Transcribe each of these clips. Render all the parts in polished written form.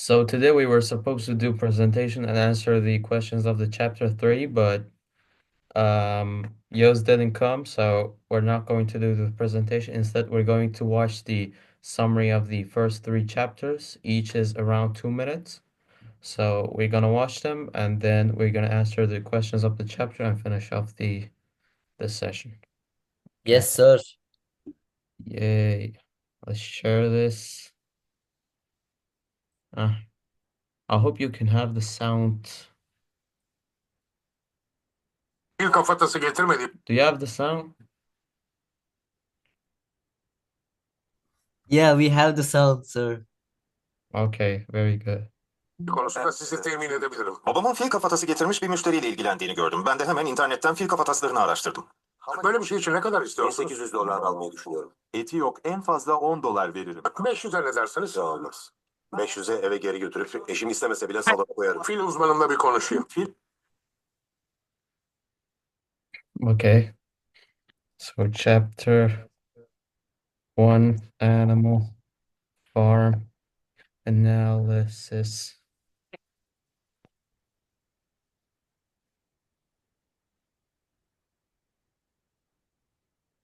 So today we were supposed to do presentation and answer the questions of the chapter 3, but Yost didn't come, so we're not going to do the presentation. Instead, we're going to watch the summary of the first 3 chapters. Each is around 2 minutes. So we're gonna watch them and then we're gonna answer the questions of the chapter and finish off the session. Okay. Yes, sir. Yay. Let's share this. Uh, I hope you can have the sound. Bir kafatası getirmedi. Do you have the sound? Yeah, we have the sound, sir. Okay, very good. Konusunda sizi temin edebilirim. Babamın fil kafatası getirmiş bir müşteriyle ilgilendiğini gördüm. Ben de hemen internetten fil kafataslarını araştırdım. Böyle bir şey için ne kadar istiyorsunuz? 1800 dolar almayı düşünüyorum. Eti yok, en fazla 10 dolar veririm. 500'e ne dersiniz? Olmaz. 500'e eve geri götürüp eşim istemese bile salona koyarım. Fil uzmanımla bir konuşayım. Fil Okay. So chapter 1, animal farm analysis.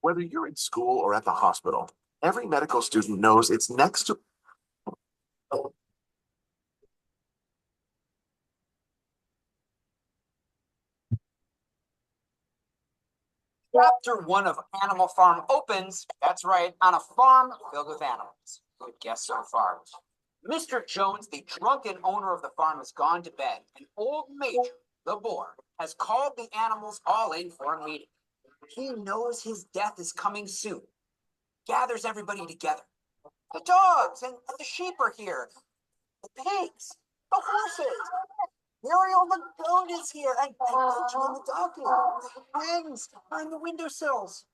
Whether you're in school or at the hospital, every medical student knows it's next to Chapter 1 of Animal Farm opens, that's right, on a farm filled with animals. Good guess so far. Mr. Jones, the drunken owner of the farm, has gone to bed, and old Major, the boar, has called the animals all in for a meeting. He knows his death is coming soon. Gathers everybody together. The dogs and the sheep are here. The pigs, the horses. Muriel the goat is here, and Benjamin the donkey. The hens are in the windowsills.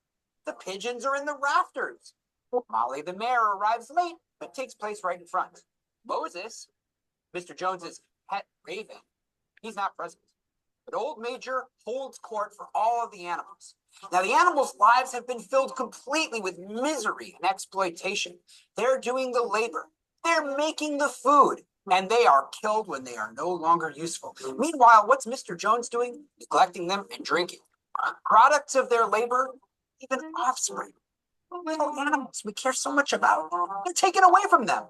The pigeons are in the rafters. Molly the mare arrives late, but takes place right in front. Moses, Mr. Jones's pet raven, he's not present. But old Major holds court for all of the animals. Now, the animals' lives have been filled completely with misery and exploitation. They're doing the labor, they're making the food, and they are killed when they are no longer useful. Meanwhile, what's Mr. Jones doing? Neglecting them and drinking. Products of their labor, even offspring. Little animals we care so much about, they're taken away from them.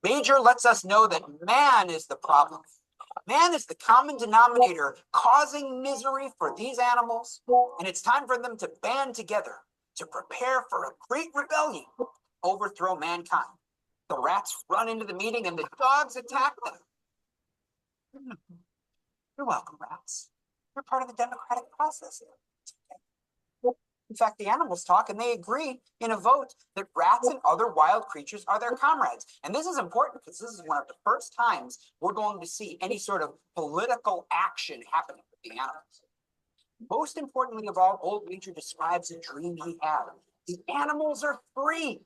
Major lets us know that man is the problem. Man is the common denominator causing misery for these animals, and it's time for them to band together to prepare for a great rebellion, overthrow mankind. The rats run into the meeting and the dogs attack them. You're welcome, rats. You're part of the democratic process. In fact, the animals talk and they agree in a vote that rats and other wild creatures are their comrades. And this is important because this is one of the first times we're going to see any sort of political action happening with the animals. Most importantly of all, old Major describes a dream he had. The animals are free.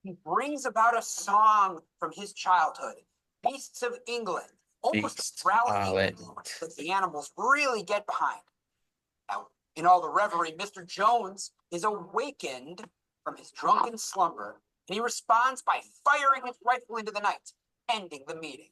He brings about a song from his childhood, Beasts of England, almost rallying that the animals really get behind. Now, in all the reverie, Mr. Jones is awakened from his drunken slumber, and he responds by firing his rifle into the night, ending the meeting.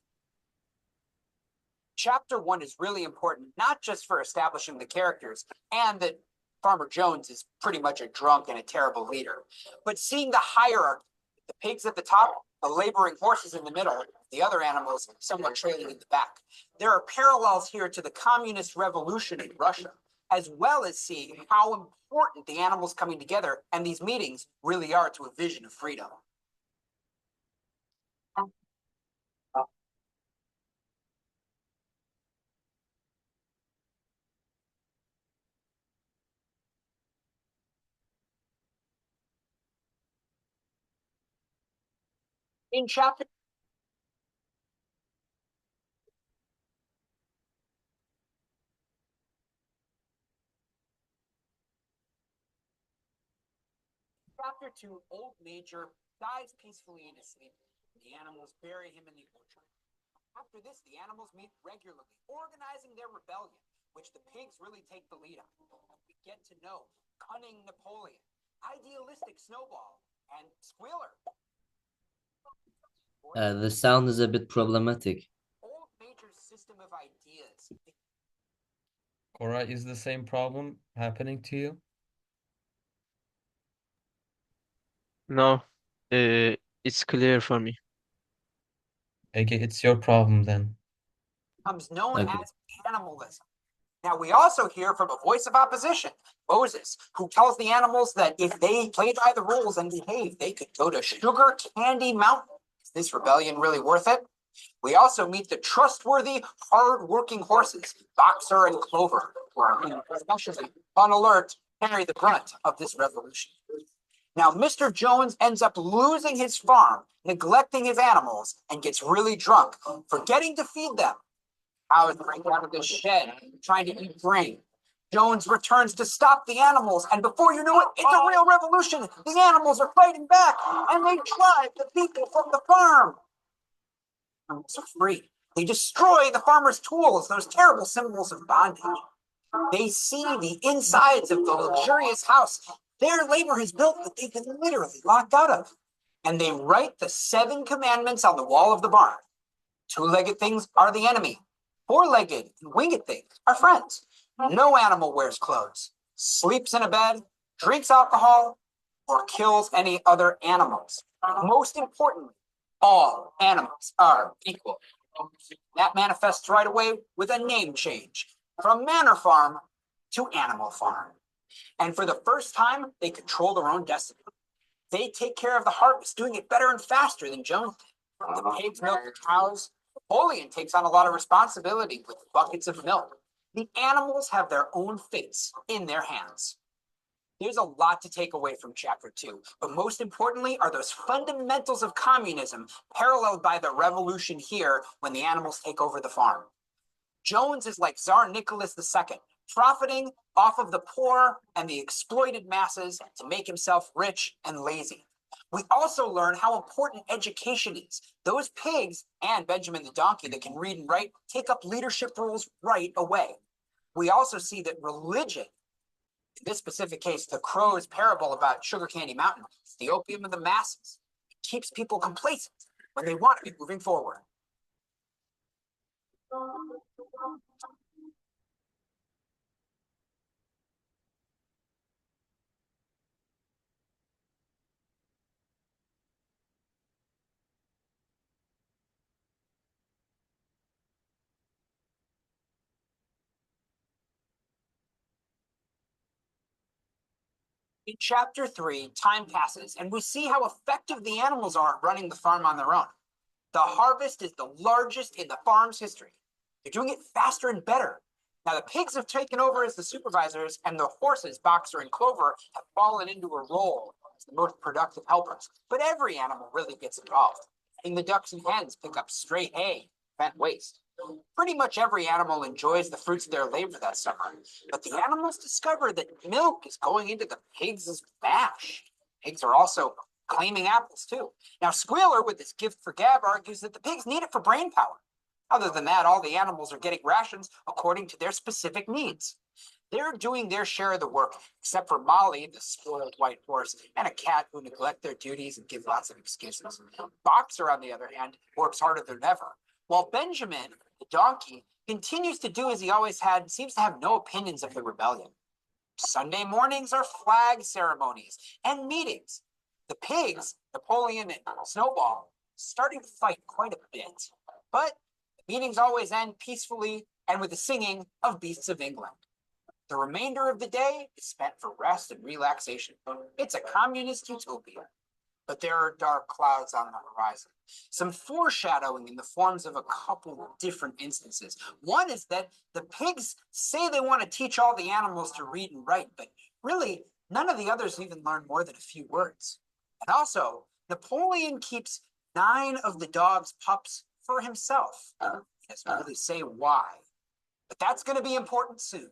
Chapter 1 is really important, not just for establishing the characters and that Farmer Jones is pretty much a drunk and a terrible leader, but seeing the hierarchy, the pigs at the top, the laboring horses in the middle, the other animals somewhat trailing in the back. There are parallels here to the communist revolution in Russia, as well as seeing how important the animals coming together and these meetings really are to a vision of freedom. In chapter Chapter 2, Old Major dies peacefully in his sleep. The animals bury him in the orchard. After this, the animals meet regularly, organizing their rebellion, which the pigs really take the lead on. We get to know Cunning Napoleon, Idealistic Snowball, and Squealer. The sound is a bit problematic. Old Major's system of ideas. Cora, is the same problem happening to you? No, it's clear for me. Ege, it's your problem then. Becomes known Okay. as animalism. Now, we also hear from a voice of opposition, Moses, who tells the animals that if they play by the rules and behave, they could go to Sugar Candy Mountain. Is this rebellion really worth it? We also meet the trustworthy, hard-working horses, Boxer and Clover, who are especially on alert, carry the brunt of this revolution. Now, Mr. Jones ends up losing his farm, neglecting his animals, and gets really drunk, forgetting to feed them. Cows break out of the shed, trying to eat grain. Jones returns to stop the animals, and before you know it, it's a real revolution. The animals are fighting back, and they drive the people from the farm. Animals are free. They destroy the farmers' tools, those terrible symbols of bondage. They see the insides of the luxurious house their labor has built that they've been literally locked out of. And they write the 7 commandments on the wall of the barn. 2-legged things are the enemy. 4-legged and winged things are friends. No animal wears clothes, sleeps in a bed, drinks alcohol, or kills any other animals. Most importantly, all animals are equal. That manifests right away with a name change from Manor Farm to Animal Farm. And for the first time, they control their own destiny. They take care of the harvest, doing it better and faster than Jones did. The pigs milk the cows. Napoleon takes on a lot of responsibility with buckets of milk. The animals have their own fates in their hands. There's a lot to take away from chapter 2, but most importantly are those fundamentals of communism paralleled by the revolution here when the animals take over the farm. Jones is like Tsar Nicholas II, profiting off of the poor and the exploited masses to make himself rich and lazy. We also learn how important education is. Those pigs and Benjamin the donkey that can read and write take up leadership roles right away. We also see that religion, in this specific case, the crow's parable about Sugar Candy Mountain, is the opium of the masses. It keeps people complacent when they want to be moving forward. In chapter 3, time passes, and we see how effective the animals are at running the farm on their own. The harvest is the largest in the farm's history. They're doing it faster and better. Now, the pigs have taken over as the supervisors, and the horses, Boxer and Clover, have fallen into a role as the most productive helpers. But every animal really gets involved. And the ducks and hens pick up stray hay, prevent waste. Pretty much every animal enjoys the fruits of their labor that summer. But the animals discover that milk is going into the pigs' mash. Pigs are also claiming apples too. Now, Squealer, with his gift for gab, argues that the pigs need it for brain power. Other than that, all the animals are getting rations according to their specific needs. They're doing their share of the work, except for Molly, the spoiled white horse, and a cat who neglect their duties and give lots of excuses. Boxer, on the other hand, works harder than ever, while Benjamin, the donkey, continues to do as he always had and seems to have no opinions of the rebellion. Sunday mornings are flag ceremonies and meetings. The pigs, Napoleon and Snowball, starting to fight quite a bit. But the meetings always end peacefully and with the singing of Beasts of England. The remainder of the day is spent for rest and relaxation. It's a communist utopia. But there are dark clouds on the horizon. Some foreshadowing in the forms of a couple of different instances. One is that the pigs say they want to teach all the animals to read and write, but really, none of the others even learn more than a few words. And also, Napoleon keeps 9 of the dog's pups for himself. He doesn't really say why, but that's going to be important soon.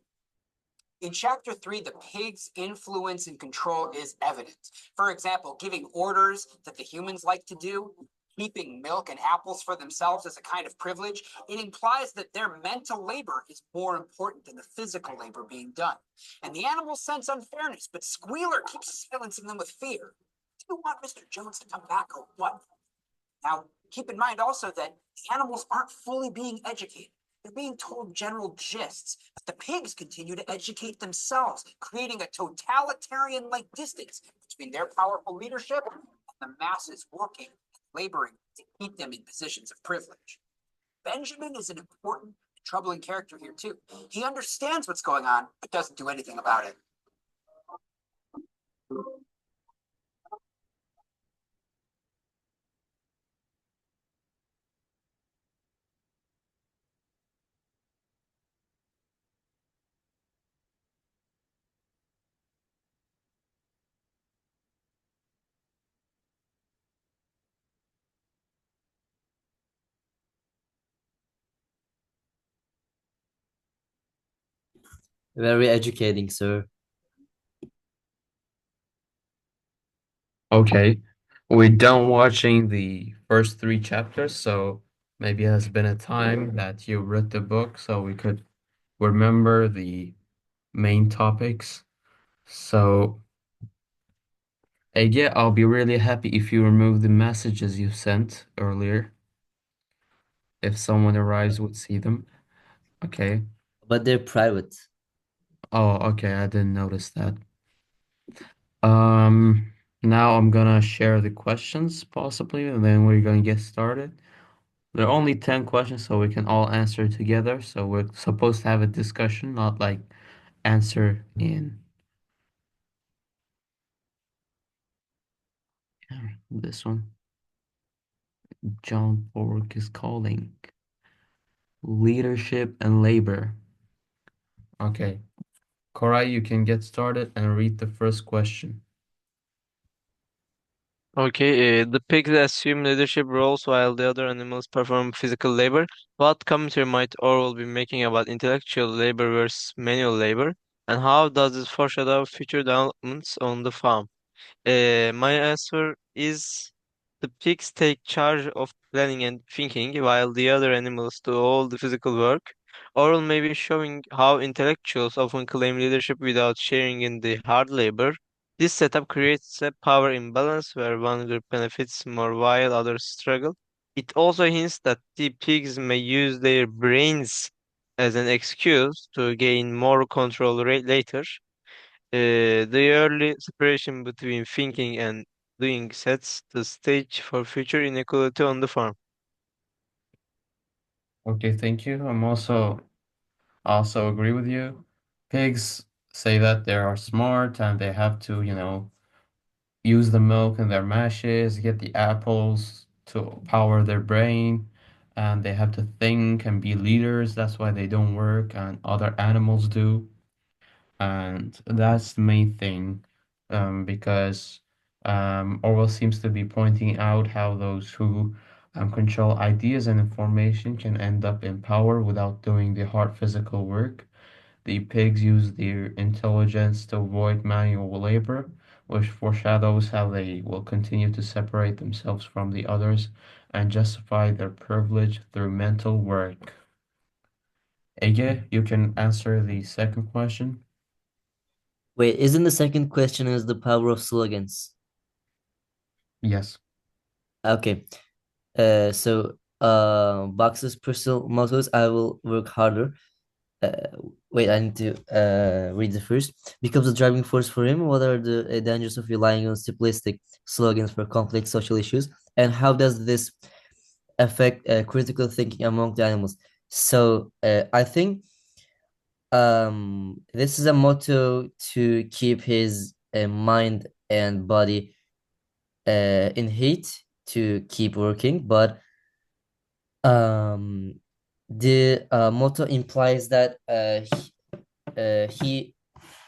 In chapter 3, the pig's influence and control is evident. For example, giving orders that the humans like to do, keeping milk and apples for themselves as a kind of privilege, it implies that their mental labor is more important than the physical labor being done. And the animals sense unfairness, but Squealer keeps silencing them with fear. Do you want Mr. Jones to come back or what? Now, Keep in mind also that the animals aren't fully being educated. They're being told general gists, but the pigs continue to educate themselves, creating a totalitarian-like distance between their powerful leadership and the masses working, laboring to keep them in positions of privilege. Benjamin is an important, troubling character here too. He understands what's going on, but doesn't do anything about it. Very educating, sir. Okay, we're done watching the first three chapters, so maybe it has been a time that you read the book so we could remember the main topics. So, yeah, I'll be really happy if you remove the messages you sent earlier. If someone arrives, would see them. Okay. But they're private. Oh, okay, I didn't notice that. Um, Now I'm gonna share the questions possibly, and then we're gonna get started. There are only 10 questions, so we can all answer together. So we're supposed to have a discussion, not like answer in this one. John Borg is calling. Leadership and labor. Okay. Koray, you can get started and read the first question. Okay, the pigs assume leadership roles while the other animals perform physical labor. What commentary might Orwell be making about intellectual labor versus manual labor? And how does this foreshadow future developments on the farm? My answer is the pigs take charge of planning and thinking while the other animals do all the physical work. Oral may be showing how intellectuals often claim leadership without sharing in the hard labor. This setup creates a power imbalance where one group benefits more while others struggle. It also hints that the pigs may use their brains as an excuse to gain more control later. The early separation between thinking and doing sets the stage for future inequality on the farm. Okay, thank you. I also agree with you. Pigs say that they are smart and they have to, use the milk in their mashes, get the apples to power their brain, and they have to think and be leaders. That's why they don't work, and other animals do. And that's the main thing, because Orwell seems to be pointing out how those who control ideas and information can end up in power without doing the hard physical work. The pigs use their intelligence to avoid manual labor, which foreshadows how they will continue to separate themselves from the others and justify their privilege through mental work. Ege, you can answer the second question. Wait, isn't the second question is the power of slogans? Yes. Okay. Box's personal mottos, I will work harder. Wait, I need to read the first. Becomes a driving force for him. What are the dangers of relying on simplistic slogans for complex social issues? And how does this affect critical thinking among the animals? So I think this is a motto to keep his mind and body in heat to keep working, but um the motto implies that he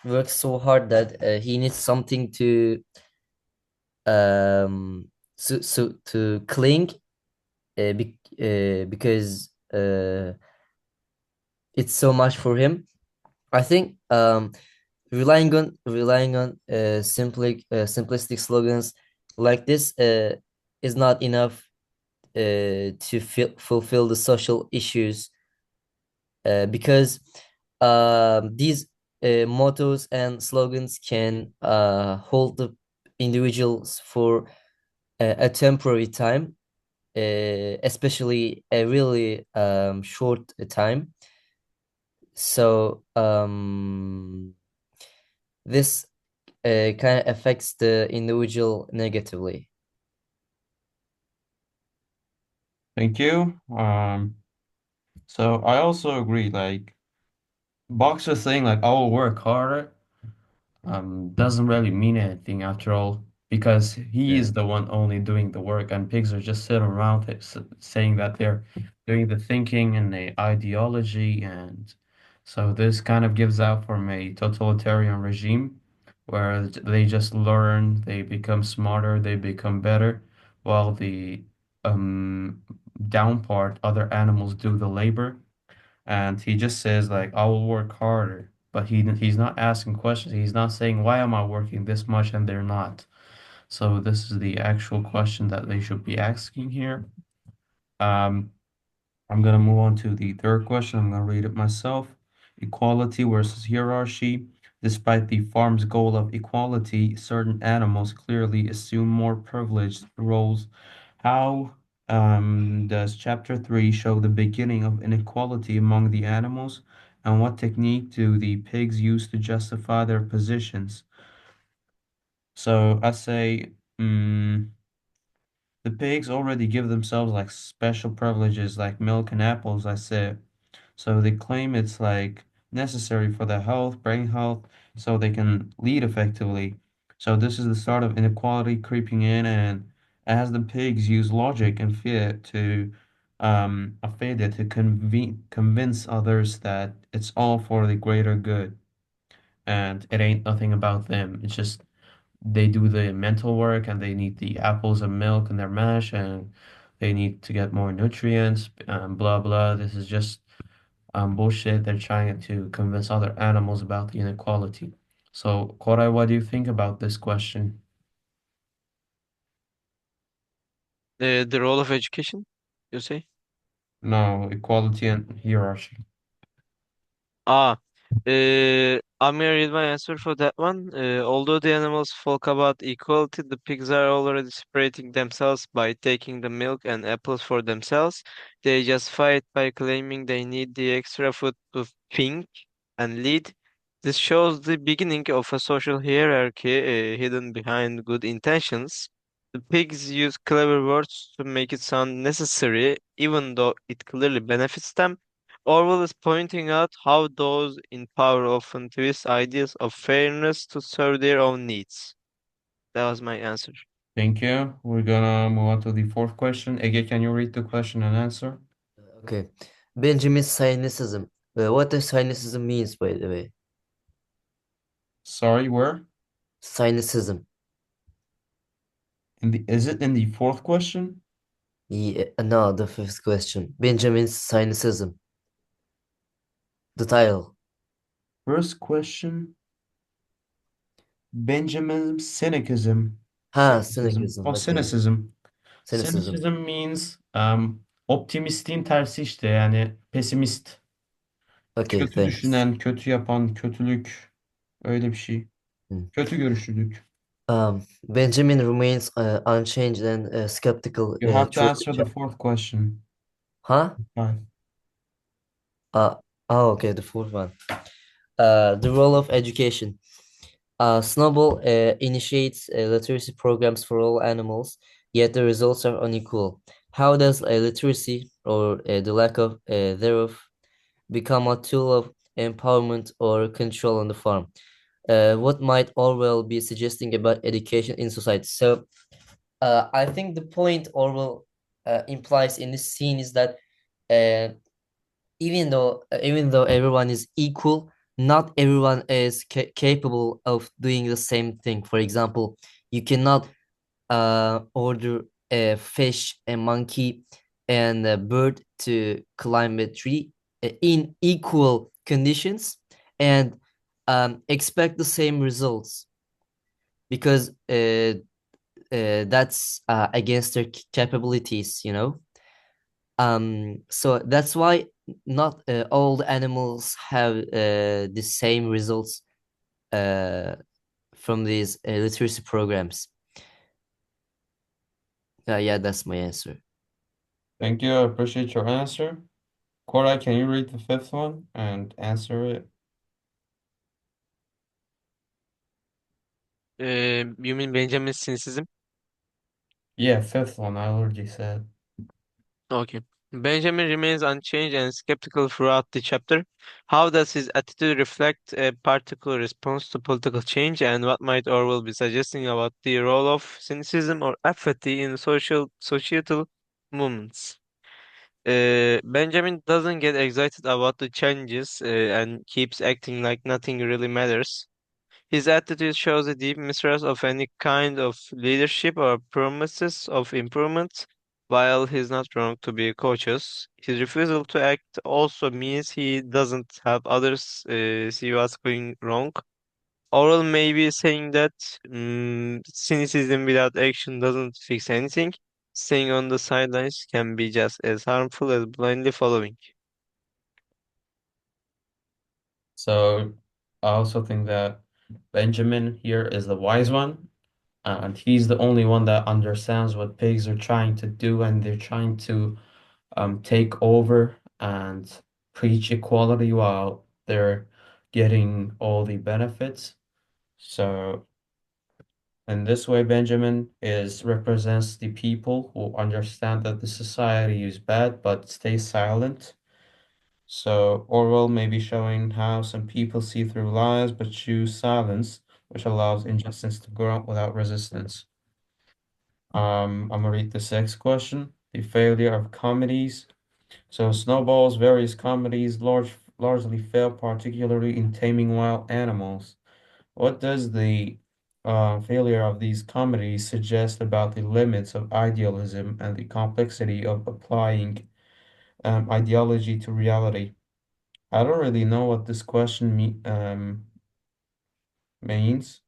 works so hard that he needs something to to cling because it's so much for him. I think relying on simplistic slogans like this is not enough to fulfill the social issues because these mottos and slogans can hold the individuals for a temporary time, especially a really short time. So this kind of affects the individual negatively. Thank you. So I also agree, like Boxer saying like I will work harder doesn't really mean anything after all because he Yeah. is the one only doing the work and pigs are just sitting around saying that they're doing the thinking and the ideology and so this kind of gives out from a totalitarian regime where they just learn, they become smarter, they become better while the um down part other animals do the labor and he just says like I will work harder, but he's not asking questions. He's not saying why am I working this much and they're not. So this is the actual question that they should be asking here. Um, I'm gonna move on to the third question. I'm gonna read it myself. Equality versus hierarchy. Despite the farm's goal of equality, certain animals clearly assume more privileged roles. How does chapter 3 show the beginning of inequality among the animals? And what technique do the pigs use to justify their positions? So I say, the pigs already give themselves like special privileges like milk and apples, I say. So they claim it's like necessary for their health, brain health, so they can lead effectively. So this is the start of inequality creeping in, and as the pigs use logic and fear to a failure to convince others that it's all for the greater good and it ain't nothing about them. It's just they do the mental work and they need the apples and milk in their mash and they need to get more nutrients and blah blah. This is just bullshit. They're trying to convince other animals about the inequality. So, Koray, what do you think about this question? The role of education, you say? No, equality and hierarchy. Ah, I'm gonna read my answer for that one. Although the animals talk about equality, the pigs are already separating themselves by taking the milk and apples for themselves. They justify it by claiming they need the extra food to think and lead. This shows the beginning of a social hierarchy hidden behind good intentions. The pigs use clever words to make it sound necessary, even though it clearly benefits them. Orwell is pointing out how those in power often twist ideas of fairness to serve their own needs. That was my answer. Thank you. We're gonna move on to the fourth question. Ege, can you read the question and answer? Okay. Benjamin's cynicism. What does cynicism means, by the way? Sorry, where? Cynicism. Is it in the fourth question? Yeah, no, the fifth question. Benjamin's cynicism. The title. First question, Benjamin's cynicism. Cynicism. Cynicism. Oh, Okay. cynicism. Cynicism. Cynicism means optimistin tersi işte yani pesimist. Okay, Kötü thanks. düşünen, kötü yapan, kötülük öyle bir şey. Hmm. Kötü görüşlülük. Benjamin remains unchanged and skeptical You have to through the answer the fourth question. Huh? Right. Uh, okay, the fourth one. The role of education. Snowball initiates literacy programs for all animals, yet the results are unequal. How does literacy or the lack of thereof become a tool of empowerment or control on the farm? What might Orwell be suggesting about education in society? So, I think the point Orwell implies in this scene is that uh, even though everyone is equal, not everyone is capable of doing the same thing. For example, you cannot order a fish, a monkey, and a bird to climb a tree in equal conditions and expect the same results because that's against their capabilities, you know. So that's why not all the animals have the same results uh, from these literacy programs. Yeah, that's my answer. Thank you. I appreciate your answer. Koray, can you read the fifth one and answer it? You mean Benjamin's cynicism? Yeah, fifth one, I already said. Okay. Benjamin remains unchanged and skeptical throughout the chapter. How does his attitude reflect a particular response to political change, and what might Orwell be suggesting about the role of cynicism or apathy in societal movements? Benjamin doesn't get excited about the changes and keeps acting like nothing really matters. His attitude shows a deep mistrust of any kind of leadership or promises of improvement. While he's not wrong to be cautious, his refusal to act also means he doesn't help others see what's going wrong. Oral may be saying that cynicism without action doesn't fix anything. Staying on the sidelines can be just as harmful as blindly following. So I also think that Benjamin here is the wise one, and he's the only one that understands what pigs are trying to do, and they're trying to take over and preach equality while they're getting all the benefits. So in this way, Benjamin is represents the people who understand that the society is bad but stay silent. So Orwell may be showing how some people see through lies but choose silence, which allows injustice to grow without resistance. I'm gonna read the sixth question. The failure of comedies. So Snowball's various comedies largely fail, particularly in taming wild animals. What does the failure of these comedies suggest about the limits of idealism and the complexity of applying ideology to reality? I don't really know what this question means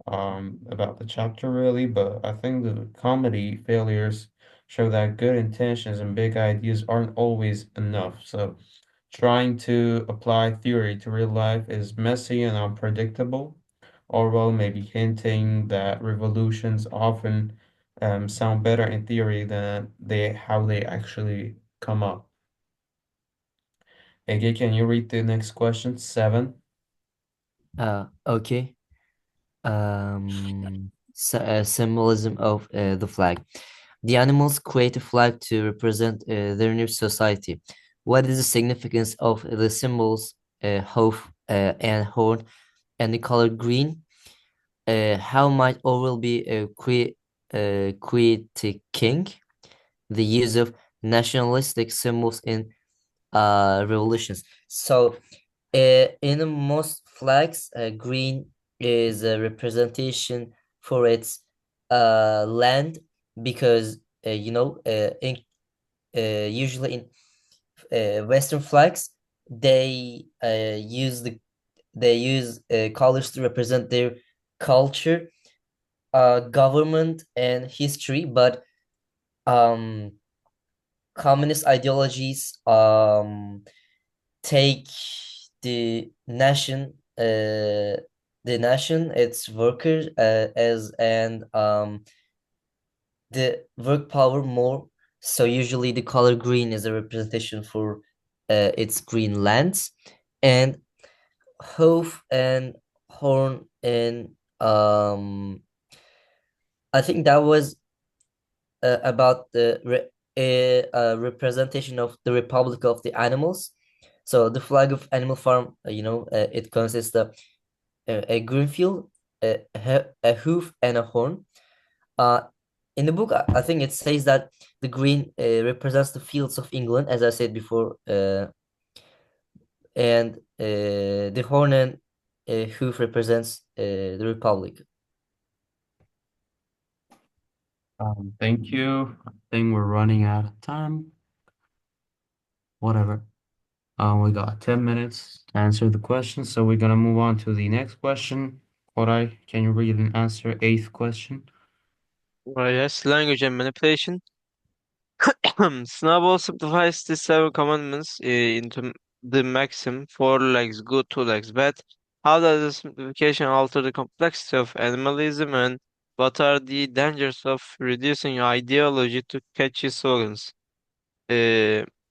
about the chapter really, but I think the comedy failures show that good intentions and big ideas aren't always enough. So trying to apply theory to real life is messy and unpredictable. Orwell may be hinting that revolutions often sound better in theory than how they actually come up. Ege, can you read the next question? Seven. Okay. Symbolism of the flag. The animals create a flag to represent their new society. What is the significance of the symbols, hoof and horn, and the color green? How might Orwell be critiquing the use of nationalistic symbols in revolutions? So, in most flags, green is a representation for its land because in usually in Western flags they use colors to represent their culture, government, and history, but um, communist ideologies take the nation its workers as and the work power more, so usually the color green is a representation for its green lands, and hoof and horn and I think that was about the representation of the Republic of the Animals. So the flag of Animal Farm, it consists of a green field, a hoof, and a horn. Uh, in the book, I think it says that the green represents the fields of England, as I said before, and the horn and hoof represents the Republic. Thank you. I think we're running out of time. Whatever. We got 10 minutes to answer the question, so we're gonna move on to the next question. Koray, can you read and answer eighth question? Yes, language and manipulation. Snowball simplifies the seven commandments into the maxim: four legs good, two legs bad. How does the simplification alter the complexity of animalism, and what are the dangers of reducing ideology to catchy slogans?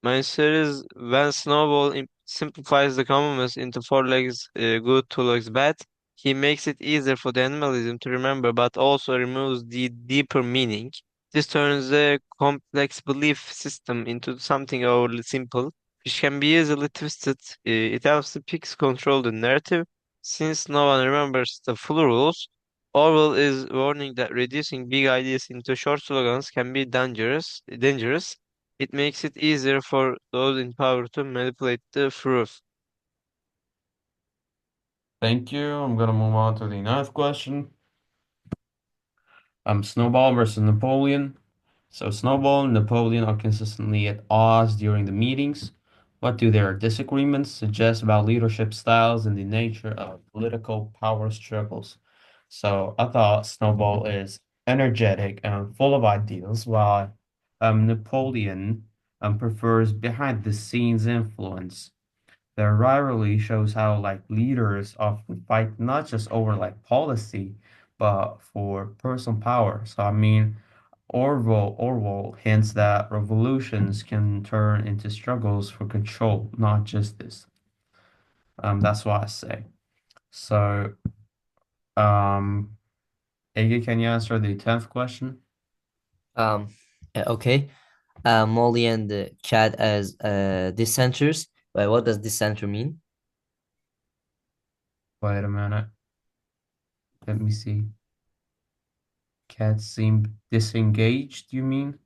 My answer is when Snowball simplifies the commandments into four legs good, two legs bad, he makes it easier for the animalism to remember, but also removes the deeper meaning. This turns a complex belief system into something overly simple, which can be easily twisted. It helps the pigs control the narrative, since no one remembers the full rules. Orwell is warning that reducing big ideas into short slogans can be dangerous. It makes it easier for those in power to manipulate the truth. Thank you. I'm gonna move on to the ninth question. Snowball versus Napoleon. So Snowball and Napoleon are consistently at odds during the meetings. What do their disagreements suggest about leadership styles and the nature of political power struggles? So I thought Snowball is energetic and full of ideals, while Napoleon prefers behind the scenes influence. Their rivalry shows how like leaders often fight not just over like policy, but for personal power. So I mean, Orwell hints that revolutions can turn into struggles for control, not justice. That's what I say. So, um, Ege, can you answer the 10th question? Um, okay. Molly and the cat as dissenters. But what does dissenter mean? Wait a minute. Let me see. Cats seem disengaged, you mean?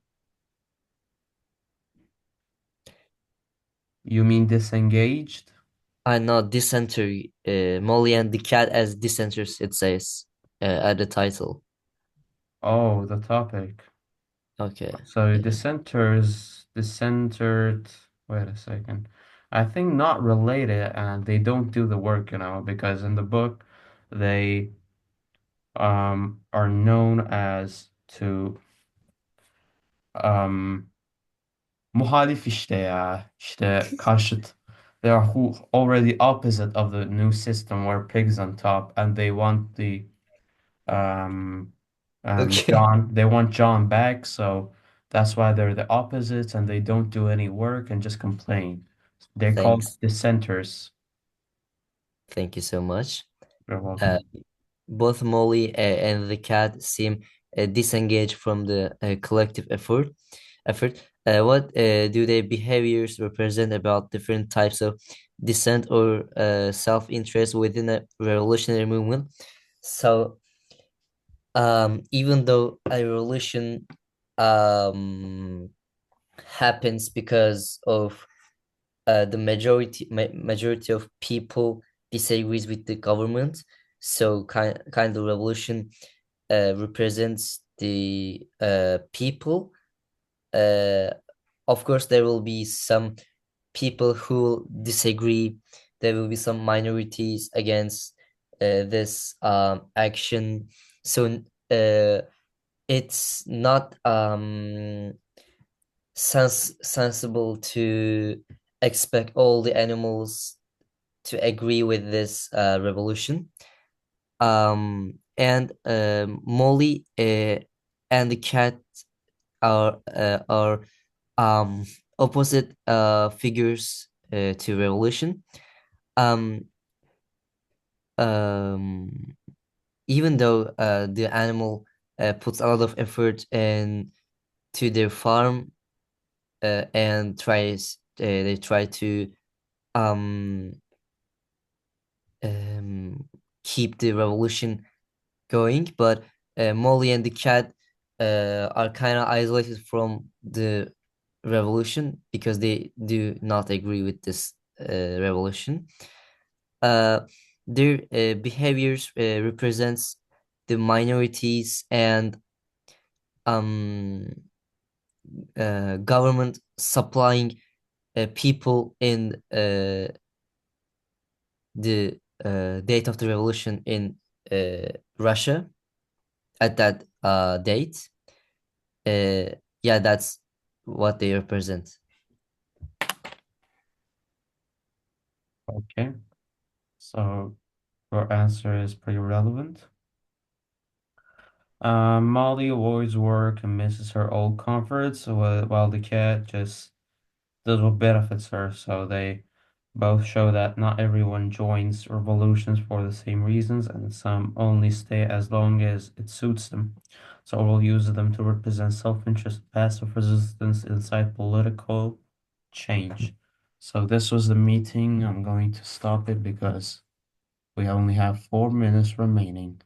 You mean disengaged? I know dissenter. Molly and the cat as dissenters. It says at the title. Oh, the topic. Okay. So Yeah. discentered, wait a second. I think not related and they don't do the work, because in the book they are known as to um muhalif işte ya, işte karşıt. They are who already opposite of the new system where pigs on top and they want the um Okay. John they want John back, so that's why they're the opposites and they don't do any work and just complain. They're called Thanks. dissenters. Thank you so much. You're Uh, welcome. both Molly and the cat seem disengaged from the collective effort. What do their behaviors represent about different types of dissent or self-interest within a revolutionary movement? So, even though a revolution um, happens because of the majority of people disagrees with the government, so kind of revolution represents the people. Uh, of course, there will be some people who disagree. There will be some minorities against this action. So it's not sensible to expect all the animals to agree with this revolution. And Molly and the cat are um opposite figures to revolution. Um, um, Even though the animal puts a lot of effort in to their farm and they try to um, keep the revolution going, but Molly and the cat are kind of isolated from the revolution because they do not agree with this revolution. Uh, their behaviors represents the minorities and um, government supplying people in the date of the revolution in Russia at that date. Yeah, that's what they represent. Okay. So your answer is pretty relevant. Molly avoids work and misses her old comforts, while the cat just this will benefit her. So they both show that not everyone joins revolutions for the same reasons, and some only stay as long as it suits them. So we'll use them to represent self-interest, passive resistance inside political change. So this was the meeting. I'm going to stop it because we only have 4 minutes remaining.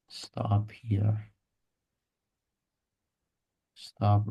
Stop here. Stop.